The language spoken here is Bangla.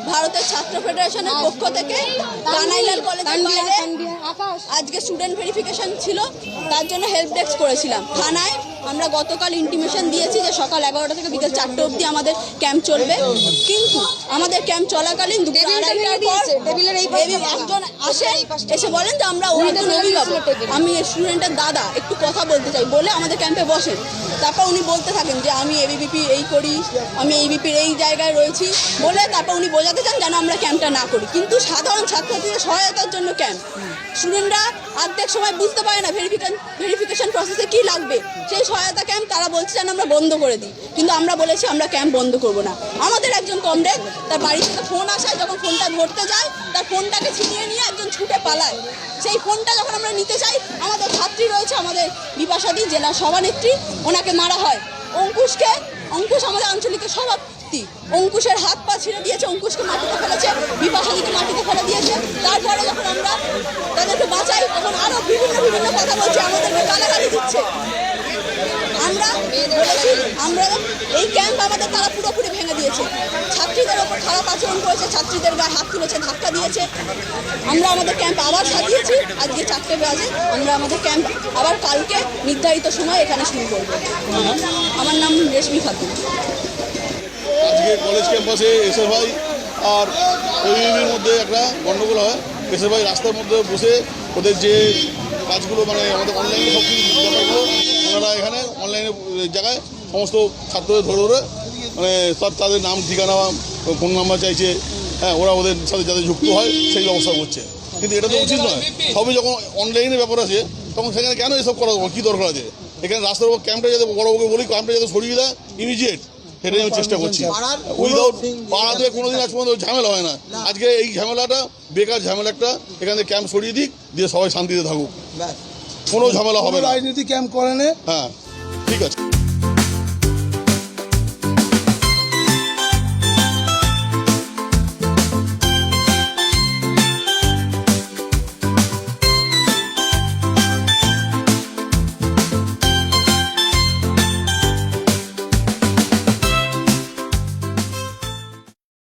ভারতের ছাত্র ফেডারেশনের পক্ষ থেকে কানাইলাল কলেজের বাইরে আজকে স্টুডেন্ট ভেরিফিকেশন ছিল, তার জন্য হেল্প ডেস্ক করেছিলাম থানায়। আমরা গতকাল ইন্টিমেশন দিয়েছি যে সকাল 11টা থেকে বিকেল 4টে অবধি আমাদের ক্যাম্প চলবে, কিন্তু আমাদের ক্যাম্প চলাকালীন 2:30টার পর একজন আসে, এসে বলেন যে আমরা ওনাদের অভিভাবক, আমি স্টুডেন্টের দাদা, একটু কথা বলতে চাই বলে আমাদের ক্যাম্পে বসেন। তারপর উনি বলতে থাকেন যে আমি এবিভিপি এই করি, আমি এবিভিপির এই জায়গায় রয়েছি বলে তারপর উনি বোঝাতে চান যেন আমরা ক্যাম্পটা না করি। কিন্তু সাধারণ ছাত্রছাত্রীদের সহায়তার জন্য ক্যাম্প, স্টুডেন্টরা অর্ধেক সময় বুঝতে পারে না ভেরিফিকেশন প্রসেসে কী লাগবে, সেই সহায়তা ক্যাম্প তারা বলছে যেন আমরা বন্ধ করে দিই, কিন্তু আমরা বলেছি আমরা ক্যাম্প বন্ধ করব না। আমাদের একজন কমরেড, তার বাড়ি থেকে ফোন আসায় যখন ফোনটা ধরতে যায় তার ফোনটাকে ছিনিয়ে নিয়ে একজন ছুটে পালায়। সেই ফোনটা যখন আমরা নিতে চাই, আমাদের ছাত্রী রয়েছে, আমাদের বিপাশাদি জেলা সভানেত্রী, ওনাকে মারা হয়। অঙ্কুশ আমাদের আঞ্চলিকের সভাপতি, অঙ্কুশের হাত পা ছিঁড়ে দিয়েছে, অঙ্কুশকে মাটিতে ফেলেছে, বিপাশাদিকে মাটিতে ফেলে দিয়েছে। তারপরে যখন আমরা তাদেরকে বাঁচাই তখন আরও বিভিন্ন কথা বলছে, আমাদেরকে গালাগালি দিচ্ছে। আমরা বলেছি আমরা এই ক্যাম্প আমাদের তারা পুরোপুরি ভেঙে দিয়েছে, ছাত্রীদের ওপর খারাপ আচরণ করেছে, ছাত্রীদের গায়ে হাত তুলেছে, ধাক্কা দিয়েছে। আমরা আমাদের ক্যাম্প আবার সাজিয়েছি, আজকে 4টে বাজে আমরা আমাদের ক্যাম্প আবার কালকে নির্ধারিত সময় এখানে শুরু করবো। আমার নাম রেশমি খাতুন। আজকে কলেজ ক্যাম্পাসে এসআর ভাই আর ওইবির মধ্যে একটা গণ্ডগোল হয়। এসআর ভাই রাস্তার মধ্যে বসে ওদের যে কাজগুলো মানে আমাদের অনলাইনে সব কিছু ব্যাপারগুলো ওনারা এখানে অনলাইনে জায়গায় সমস্ত ছাত্রদের ধরে মানে সব তাদের নাম ঠিকানা ফোন নাম্বার চাইছে। হ্যাঁ, ওরা ওদের সাথে যাতে যুক্ত হয় সেই ব্যবস্থা করছে, কিন্তু এটা তো উচিত নয়। সবই যখন অনলাইনে ব্যাপার আছে তখন সেখানে কেন এসব করা, কী দরকার আছে? এখানে রাস্তার উপর ক্যাম্পটা যাতে বড়োকে বলি ক্যাম্পটা যাতে সরিয়ে দেয় ইমিডিয়েট, সেটাই আমি চেষ্টা করছি। উইদাউট পাড়াতে কোনোদিন আজ পর্যন্ত ঝামেলা হয় না, আজকে এই ঝামেলাটা বেকার ঝামেলা একটা, এখানে ক্যাম্প সরিয়ে দিক, দিয়ে সবাই শান্তিতে থাকুক, কোনো ঝামেলা হবে না। রাজনীতি ক্যাম্প করে না। হ্যাঁ, ঠিক আছে।